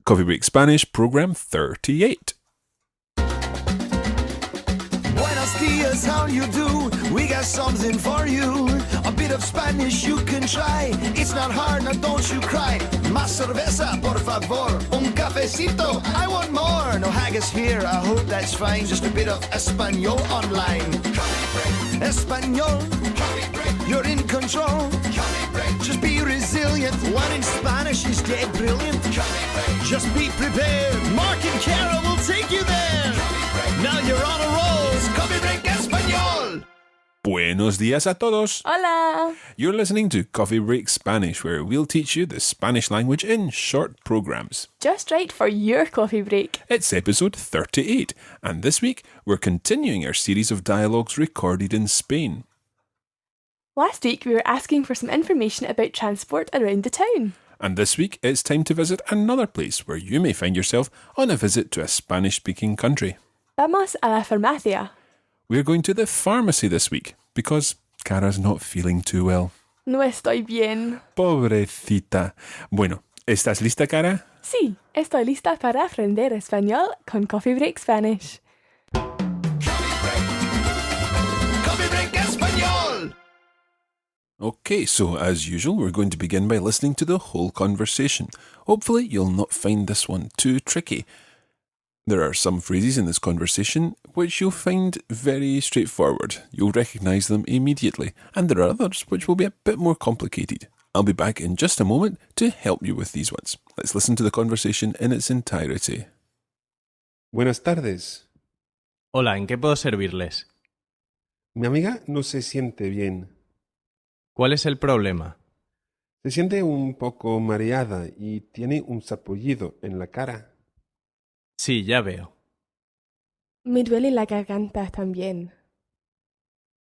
Coffee Break Spanish, Program 38. Buenos dias, how you do? We got something for you. A bit of Spanish you can try. It's not hard, now don't you cry. Más cerveza, por favor. Un cafecito, I want more. No haggis here, I hope that's fine. Just a bit of Espanol online. Espanol, you're in control. Just be resilient. One in Spanish is dead brilliant. Just be prepared. Mark and Kara will take you there. Now you're on a roll. It's Coffee Break Español. Buenos días a todos. Hola! You're listening to Coffee Break Spanish, where we'll teach you the Spanish language in short programs. Just right for your coffee break. It's episode 38, and this week we're continuing our series of dialogues recorded in Spain. Last week we were asking for some information about transport around the town. And this week it's time to visit another place where you may find yourself on a visit to a Spanish-speaking country. Vamos a la farmacia. We're going to the pharmacy this week because Cara's not feeling too well. No estoy bien. Pobrecita. Bueno, ¿estás lista, Cara? Sí, estoy lista para aprender español con Coffee Break Spanish. Coffee Break Español. Okay, so as usual, we're going to begin by listening to the whole conversation. Hopefully, you'll not find this one too tricky. There are some phrases in this conversation which you'll find very straightforward. You'll recognise them immediately, and there are others which will be a bit more complicated. I'll be back in just a moment to help you with these ones. Let's listen to the conversation in its entirety. Buenas tardes. Hola, ¿en qué puedo servirles? Mi amiga no se siente bien. ¿Cuál es el problema? Se siente un poco mareada y tiene un sarpullido en la cara. Sí, ya veo. Me duele la garganta también.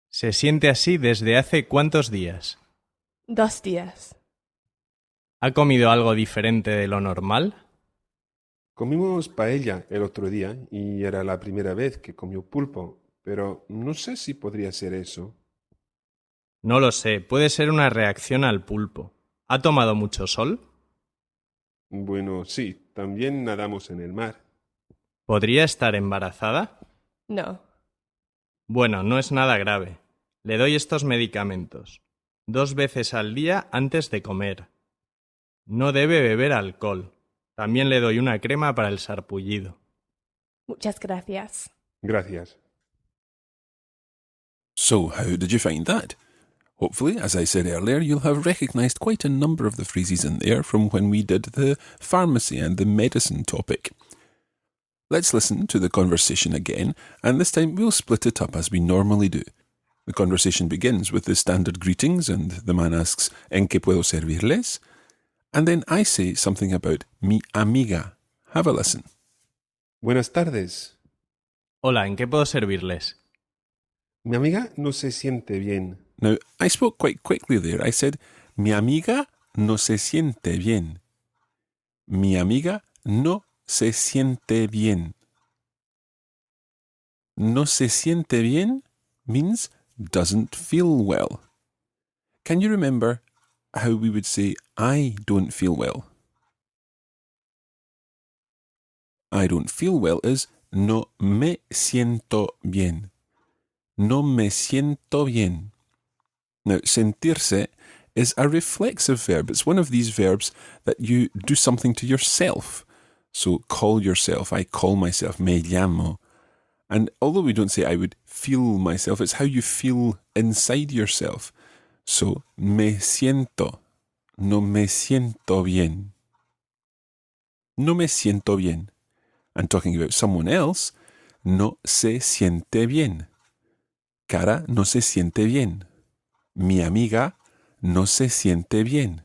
¿Se siente así desde hace cuántos días? 2 días. ¿Ha comido algo diferente de lo normal? Comimos paella el otro día y era la primera vez que comió pulpo, pero no sé si podría ser eso. No lo sé, puede ser una reacción al pulpo. ¿Ha tomado mucho sol? Bueno, sí, también nadamos en el mar. ¿Podría estar embarazada? No. Bueno, no es nada grave. Le doy estos medicamentos 2 veces al día antes de comer. No debe beber alcohol. También le doy una crema para el sarpullido. Muchas gracias. Gracias. So, how did you find that? Hopefully, as I said earlier, you'll have recognised quite a number of the phrases in there from when we did the pharmacy and the medicine topic. Let's listen to the conversation again, and this time we'll split it up as we normally do. The conversation begins with the standard greetings, and the man asks, ¿En qué puedo servirles? And then I say something about mi amiga. Have a listen. Buenas tardes. Hola, ¿en qué puedo servirles? Mi amiga no se siente bien. Now, I spoke quite quickly there. I said, mi amiga no se siente bien. Mi amiga no se siente bien. No se siente bien means doesn't feel well. Can you remember how we would say, I don't feel well? I don't feel well is no me siento bien. No me siento bien. Now, sentirse is a reflexive verb. It's one of these verbs that you do something to yourself. So, call yourself. I call myself. Me llamo. And although we don't say I would feel myself, it's how you feel inside yourself. So, me siento. No me siento bien. No me siento bien. And talking about someone else, no se siente bien. Cara no se siente bien. Mi amiga no se siente bien.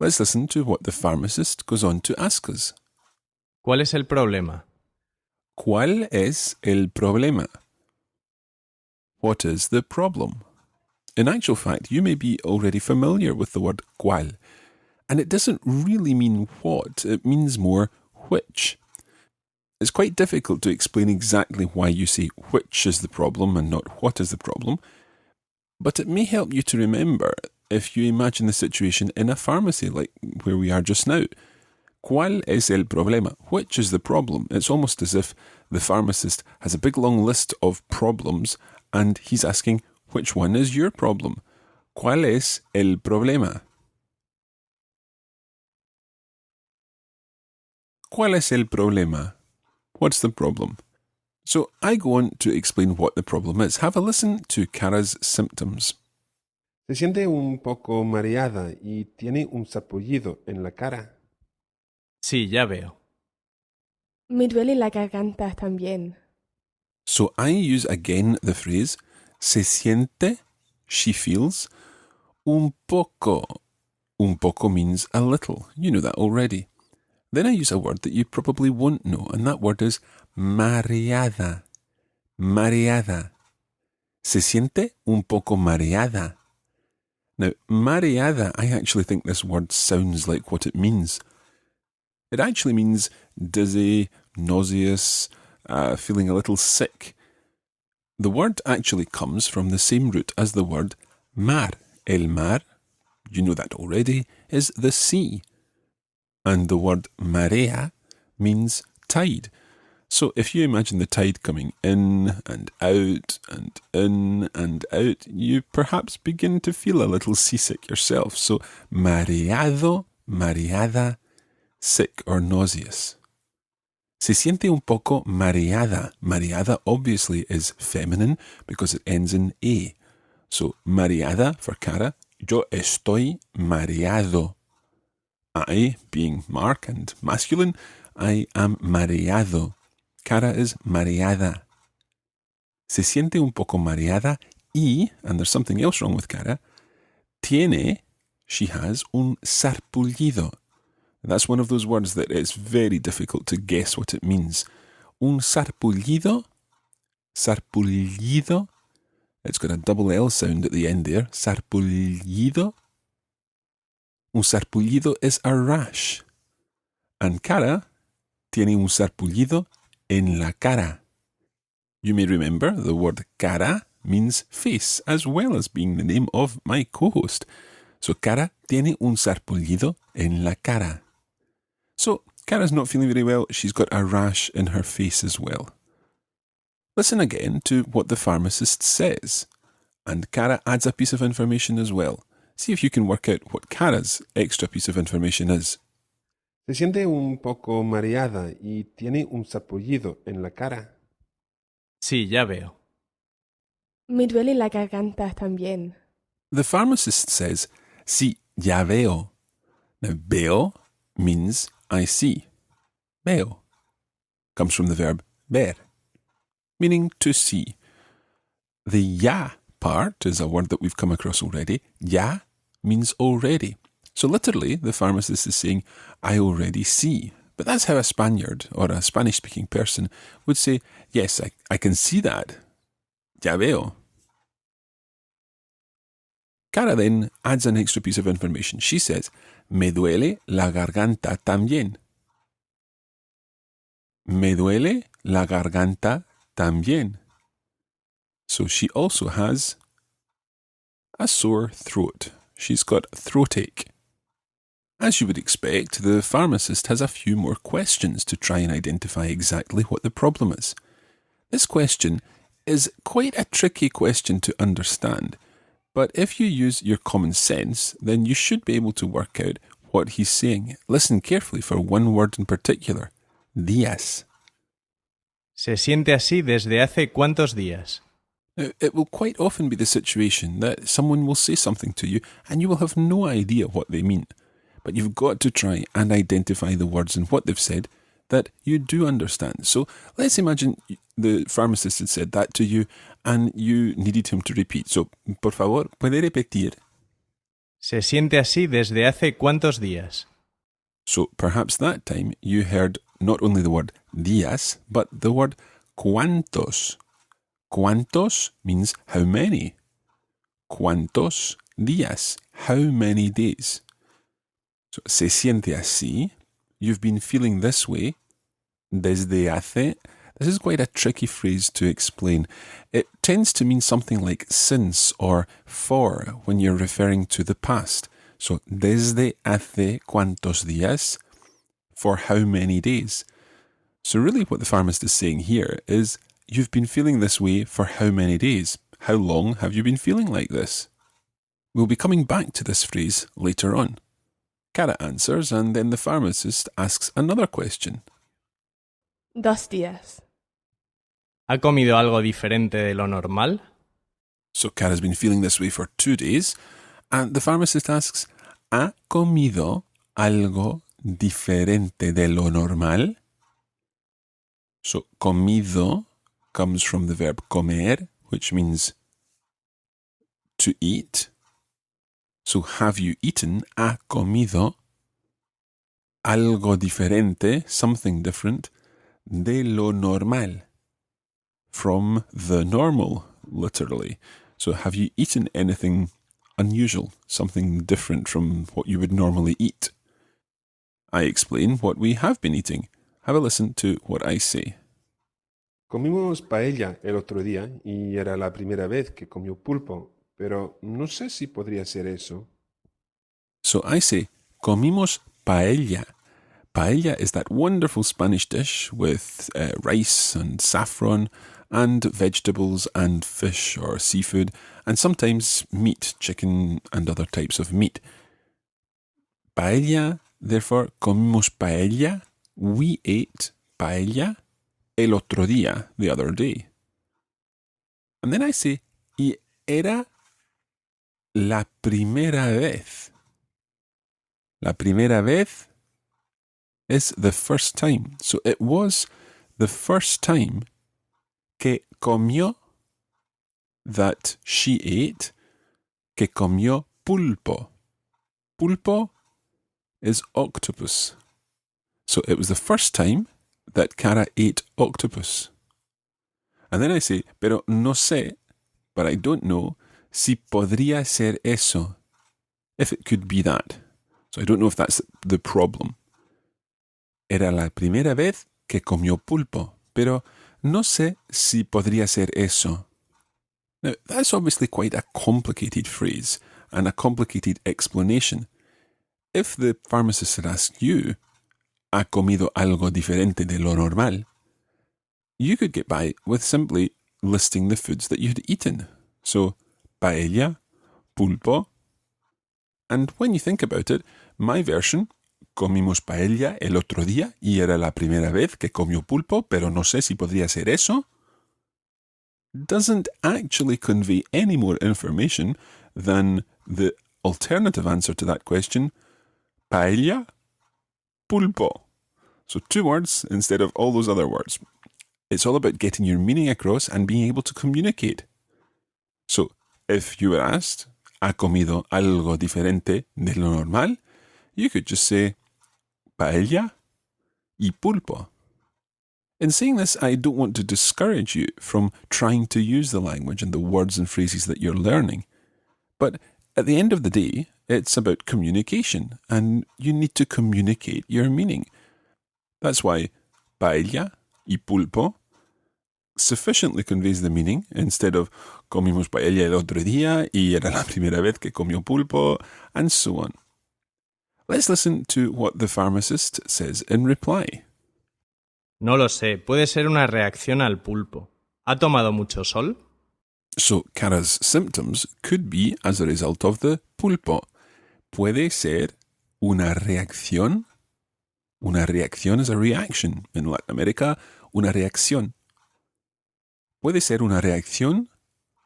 Let's listen to what the pharmacist goes on to ask us. ¿Cuál es el problema? ¿Cuál es el problema? What is the problem? In actual fact, you may be already familiar with the word cuál, and it doesn't really mean what, it means more which. It's quite difficult to explain exactly why you say which is the problem and not what is the problem, but it may help you to remember if you imagine the situation in a pharmacy like where we are just now. ¿Cuál es el problema? Which is the problem? It's almost as if the pharmacist has a big long list of problems and he's asking, which one is your problem? ¿Cuál es el problema? ¿Cuál es el problema? What's the problem? So I go on to explain what the problem is. Have a listen to Cara's symptoms. Se siente un poco mareada y tiene un sarpullido en la cara. Sí, ya veo. Me duele la garganta también. So I use again the phrase se siente, she feels, un poco. Un poco means a little. You know that already. Then I use a word that you probably won't know, and that word is mareada. Mareada. Se siente un poco mareada. Now, mareada, I actually think this word sounds like what it means. It actually means dizzy, nauseous, feeling a little sick. The word actually comes from the same root as the word mar. El mar, you know that already, is the sea. And the word marea means tide. So if you imagine the tide coming in and out and in and out, you perhaps begin to feel a little seasick yourself. So mareado, mareada, sick or nauseous. Se siente un poco mareada. Mareada obviously is feminine because it ends in A. So mareada for Cara, yo estoy mareado. I, being Mark and masculine, I am mareado. Cara is mareada. Se siente un poco mareada y, and there's something else wrong with Cara, tiene, she has, un sarpullido. That's one of those words that it's very difficult to guess what it means. Un sarpullido, sarpullido, it's got a double L sound at the end there, sarpullido. Un sarpullido is a rash. And Cara tiene un sarpullido en la cara. You may remember the word cara means face, as well as being the name of my co-host. So Cara tiene un sarpullido en la cara. So Cara's not feeling very well. She's got a rash in her face as well. Listen again to what the pharmacist says. And Cara adds a piece of information as well. See if you can work out what Cara's extra piece of information is. Se siente un poco mareada y tiene un sarpullido en la cara. Sí, ya veo. Me duele la garganta también. The pharmacist says, sí, ya veo. Now, veo means I see. Veo comes from the verb ver, meaning to see. The ya part is a word that we've come across already. Ya means already. So literally, the pharmacist is saying, I already see. But that's how a Spaniard or a Spanish-speaking person would say, yes, I can see that. Ya veo. Cara then adds an extra piece of information. She says, me duele la garganta también. Me duele la garganta también. So she also has a sore throat. She's got throatache. As you would expect, the pharmacist has a few more questions to try and identify exactly what the problem is. This question is quite a tricky question to understand, but if you use your common sense, then you should be able to work out what he's saying. Listen carefully for one word in particular. Días. Se siente así desde hace cuántos días. Now, it will quite often be the situation that someone will say something to you and you will have no idea what they mean. But you've got to try and identify the words and what they've said that you do understand. So let's imagine the pharmacist had said that to you and you needed him to repeat. So, por favor, ¿puede repetir? Se siente así desde hace cuántos días. So perhaps that time you heard not only the word días, but the word cuántos. Cuántos means how many. Cuántos días, how many days. So, se siente así, you've been feeling this way, desde hace. This is quite a tricky phrase to explain. It tends to mean something like since or for when you're referring to the past. So, desde hace cuántos días, for how many days. So really what the pharmacist is saying here is, you've been feeling this way for how many days? How long have you been feeling like this? We'll be coming back to this phrase later on. Cara answers, and then the pharmacist asks another question. 2 días. ¿Ha comido algo diferente de lo normal? So Cara's been feeling this way for 2 days, and the pharmacist asks, ¿ha comido algo diferente de lo normal? So comido comes from the verb comer, which means to eat. So have you eaten, ha comido, algo diferente, something different, de lo normal, from the normal, literally. So have you eaten anything unusual, something different from what you would normally eat? I explain what we have been eating. Have a listen to what I say. Comimos paella el otro día y era la primera vez que comió pulpo, pero no sé si podría ser eso. So I say, comimos paella. Paella is that wonderful Spanish dish with rice and saffron and vegetables and fish or seafood and sometimes meat, chicken and other types of meat. Paella, therefore, comimos paella. We ate paella el otro día, the other day. And then I say, y era la primera vez. La primera vez is the first time. So it was the first time que comió, that she ate, que comió pulpo. Pulpo is octopus. So it was the first time that Cara ate octopus. And then I say, pero no sé, but I don't know, si podría ser eso, if it could be that. So I don't know if that's the problem. Era la primera vez que comió pulpo, pero no sé si podría ser eso. Now, that's obviously quite a complicated phrase and a complicated explanation. If the pharmacist had asked you, ¿ha comido algo diferente de lo normal?, you could get by with simply listing the foods that you had eaten. So, paella, pulpo. And when you think about it, my version, comimos paella el otro día y era la primera vez que comió pulpo, pero no sé si podría ser eso, doesn't actually convey any more information than the alternative answer to that question, paella, pulpo. So 2 words instead of all those other words. It's all about getting your meaning across and being able to communicate. So, if you were asked, ¿ha comido algo diferente de lo normal?, you could just say, paella y pulpo. In saying this, I don't want to discourage you from trying to use the language and the words and phrases that you're learning. But at the end of the day, it's about communication, and you need to communicate your meaning. That's why paella y pulpo sufficiently conveys the meaning instead of comimos paella el otro día y era la primera vez que comió pulpo, and so on. Let's listen to what the pharmacist says in reply. No lo sé, puede ser una reacción al pulpo. ¿Ha tomado mucho sol? So, Cara's symptoms could be as a result of the pulpo. Puede ser una reacción. Una reacción is a reaction. In Latin America, una reacción. Puede ser una reacción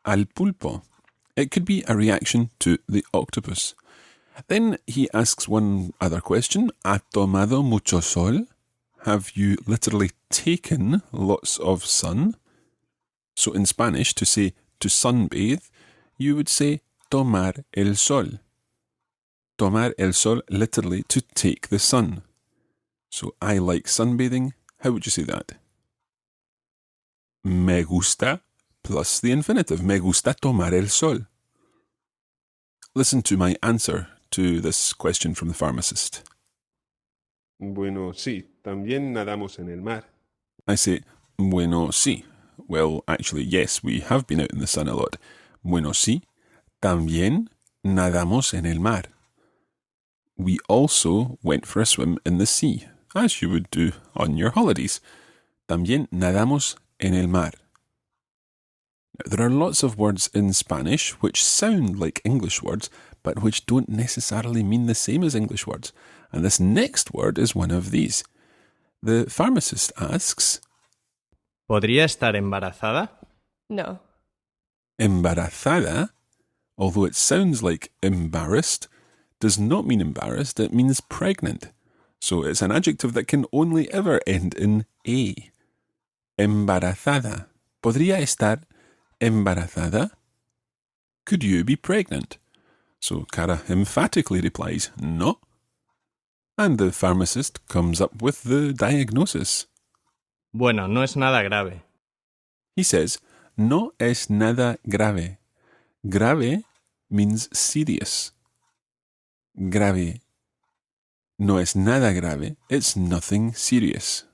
al pulpo. It could be a reaction to the octopus. Then he asks one other question. ¿Ha tomado mucho sol? Have you literally taken lots of sun? So in Spanish, to say to sunbathe, you would say tomar el sol. Tomar el sol, literally to take the sun. So I like sunbathing. How would you say that? Me gusta plus the infinitive. Me gusta tomar el sol. Listen to my answer to this question from the pharmacist. Bueno, sí, también nadamos en el mar. I say, bueno, sí. Well, actually, yes, we have been out in the sun a lot. Bueno, sí. También nadamos en el mar. We also went for a swim in the sea. as you would do on your holidays. También nadamos en el mar. Now, there are lots of words in Spanish which sound like English words, but which don't necessarily mean the same as English words. And this next word is one of these. The pharmacist asks, ¿Podría estar embarazada? No. embarazada, although it sounds like embarrassed, does not mean embarrassed, it means pregnant. So it's an adjective that can only ever end in a. Embarazada. ¿Podría estar embarazada? Could you be pregnant? So Cara emphatically replies, no. And the pharmacist comes up with the diagnosis. Bueno, no es nada grave. He says, no es nada grave. Grave means serious. Grave. No es nada grave. It's nothing serious.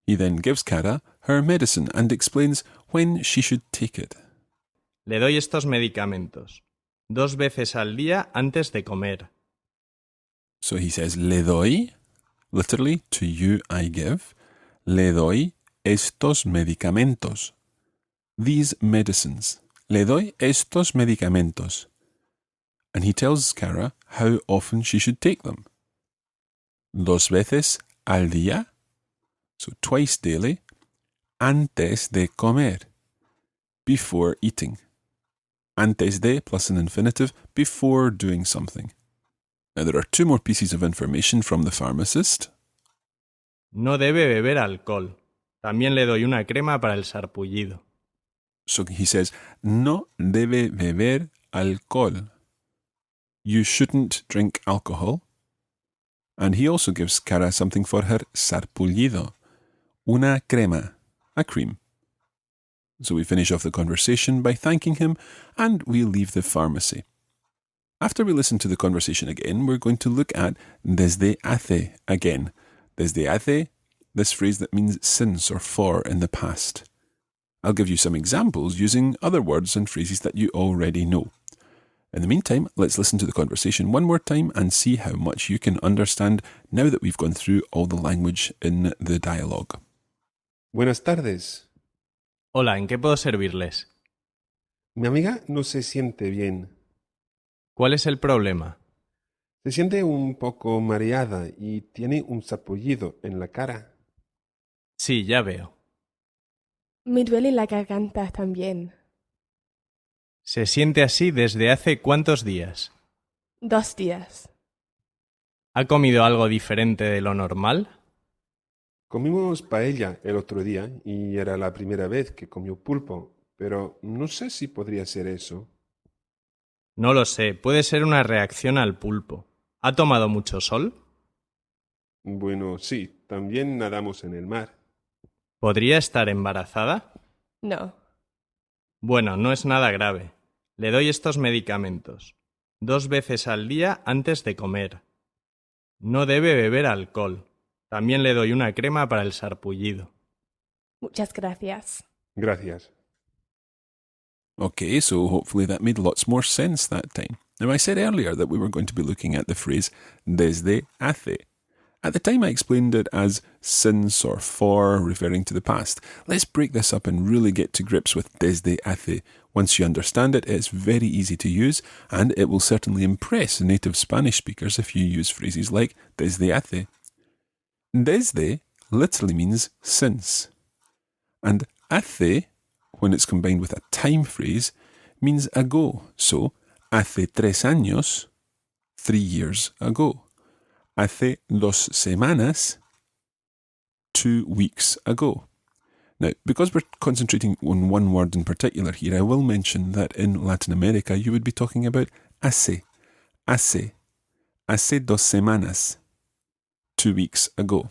He then gives Cara her medicine and explains when she should take it. Le doy estos medicamentos 2 veces al día antes de comer. So he says, le doy, literally, to you I give, le doy estos medicamentos. These medicines. Le doy estos medicamentos. And he tells Cara how often she should take them. 2 veces al día, so twice daily, antes de comer, before eating. Antes de plus an infinitive, before doing something. Now there are 2 more pieces of information from the pharmacist. No debe beber alcohol. También le doy una crema para el sarpullido. So he says, no debe beber alcohol. You shouldn't drink alcohol. And he also gives Cara something for her sarpullido. Una crema, a cream. So we finish off the conversation by thanking him and we leave the pharmacy. After we listen to the conversation again, we're going to look at desde hace again. Desde hace, this phrase that means since or for in the past. I'll give you some examples using other words and phrases that you already know. In the meantime, let's listen to the conversation one more time and see how much you can understand now that we've gone through all the language in the dialogue. Buenas tardes. Hola, ¿en qué puedo servirles? Mi amiga no se siente bien. ¿Cuál es el problema? Se siente un poco mareada y tiene un sarpullido en la cara. Sí, ya veo. Me duele la garganta también. ¿Se siente así desde hace cuántos días? 2 días. ¿Ha comido algo diferente de lo normal? Comimos paella el otro día y era la primera vez que comió pulpo, pero no sé si podría ser eso. No lo sé, puede ser una reacción al pulpo. ¿Ha tomado mucho sol? Bueno, sí, también nadamos en el mar. ¿Podría estar embarazada? No. Bueno, no es nada grave. Le doy estos medicamentos 2 veces al día antes de comer. No debe beber alcohol. También le doy una crema para el sarpullido. Muchas gracias. Gracias. Okay, so hopefully that made lots more sense that time. Now, I said earlier that we were going to be looking at the phrase desde hace. At the time, I explained it as since or for, referring to the past. Let's break this up and really get to grips with desde hace. Once you understand it, it's very easy to use, and it will certainly impress native Spanish speakers if you use phrases like desde hace. Desde literally means since. And hace, when it's combined with a time phrase, means ago. So, hace 3 años, 3 years ago. Hace 2 semanas, 2 weeks ago. Now, because we're concentrating on one word in particular here, I will mention that in Latin America you would be talking about hace, 2 semanas, 2 weeks ago.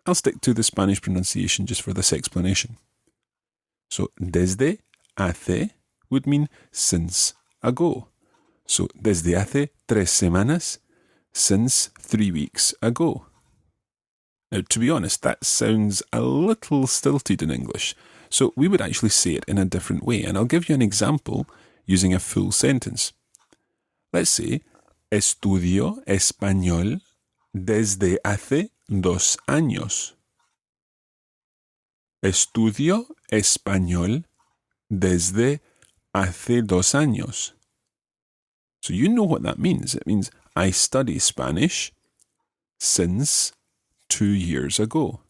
I'll stick to the Spanish pronunciation just for this explanation. So, desde hace would mean since ago. So, desde hace 3 semanas, since 3 weeks ago. Now, to be honest, that sounds a little stilted in English, so we would actually say it in a different way, and I'll give you an example using a full sentence. Let's say, estudio español desde hace 2 años. Estudio español desde hace 2 años. So you know what that means. It means I study Spanish since 2 years ago.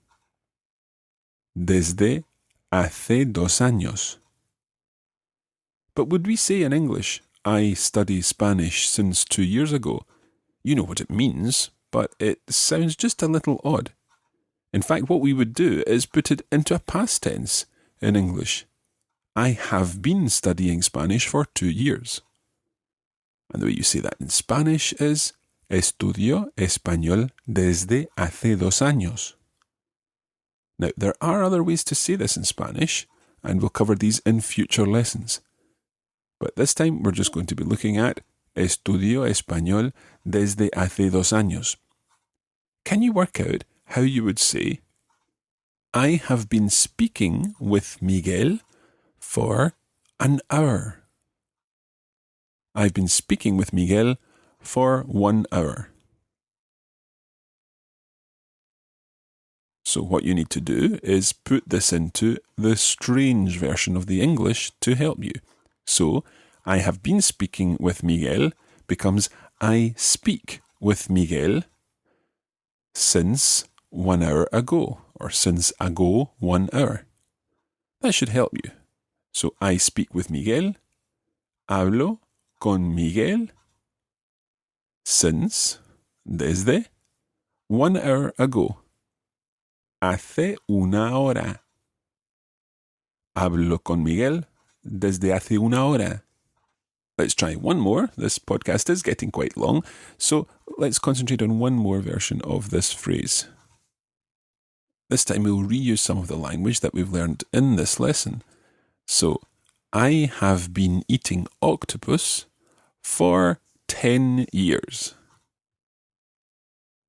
Desde hace 2 años. But would we say in English, I study Spanish since 2 years ago? You know what it means, but it sounds just a little odd. In fact, what we would do is put it into a past tense in English. I have been studying Spanish for 2 years. And the way you say that in Spanish is Estudio español desde hace 2 años. Now, there are other ways to say this in Spanish, and we'll cover these in future lessons. But this time, we're just going to be looking at Estudio español desde hace 2 años. Can you work out how you would say, I have been speaking with Miguel for an hour. I've been speaking with Miguel for 1 hour. So what you need to do is put this into the strange version of the English to help you. So, I have been speaking with Miguel becomes I speak with Miguel since 1 hour ago, or since ago 1 hour. That should help you. So, I speak with Miguel, hablo con Miguel, since, desde, 1 hour ago. Hace 1 hora. Hablo con Miguel desde hace 1 hora. Let's try one more. This podcast is getting quite long, so let's concentrate on one more version of this phrase. This time we'll reuse some of the language that we've learned in this lesson. So, I have been eating octopus for 10 years.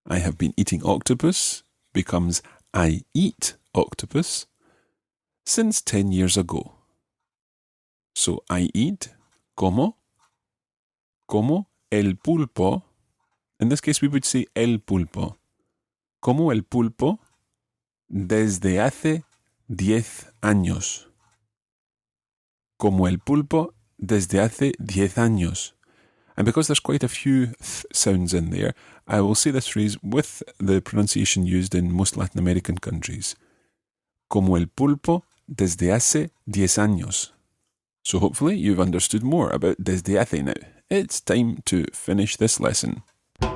I have been eating octopus becomes I eat octopus since 10 years ago. So I eat, como el pulpo. In this case we would say el pulpo. Como el pulpo desde hace 10 años. Como el pulpo desde hace 10 años. And because there's quite a few th sounds in there, I will say this phrase with the pronunciation used in most Latin American countries. Como el pulpo desde hace 10 años. So hopefully you've understood more about desde hace now. It's time to finish this lesson. Coffee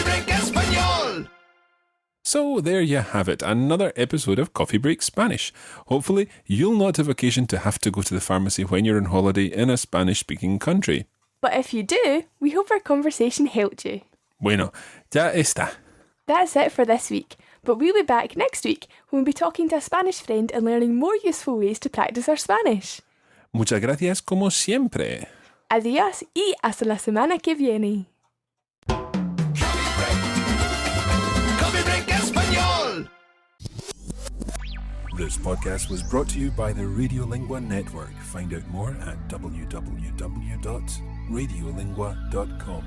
Break Español! So there you have it, another episode of Coffee Break Spanish. Hopefully you'll not have occasion to have to go to the pharmacy when you're on holiday in a Spanish-speaking country. But if you do, we hope our conversation helped you. Bueno, ya está. That's it for this week, but we'll be back next week when we'll be talking to a Spanish friend and learning more useful ways to practice our Spanish. Muchas gracias como siempre. Adiós y hasta la semana que viene. Coffee Break Español! This podcast was brought to you by the Radiolingua Network. Find out more at www.radiolingua.com.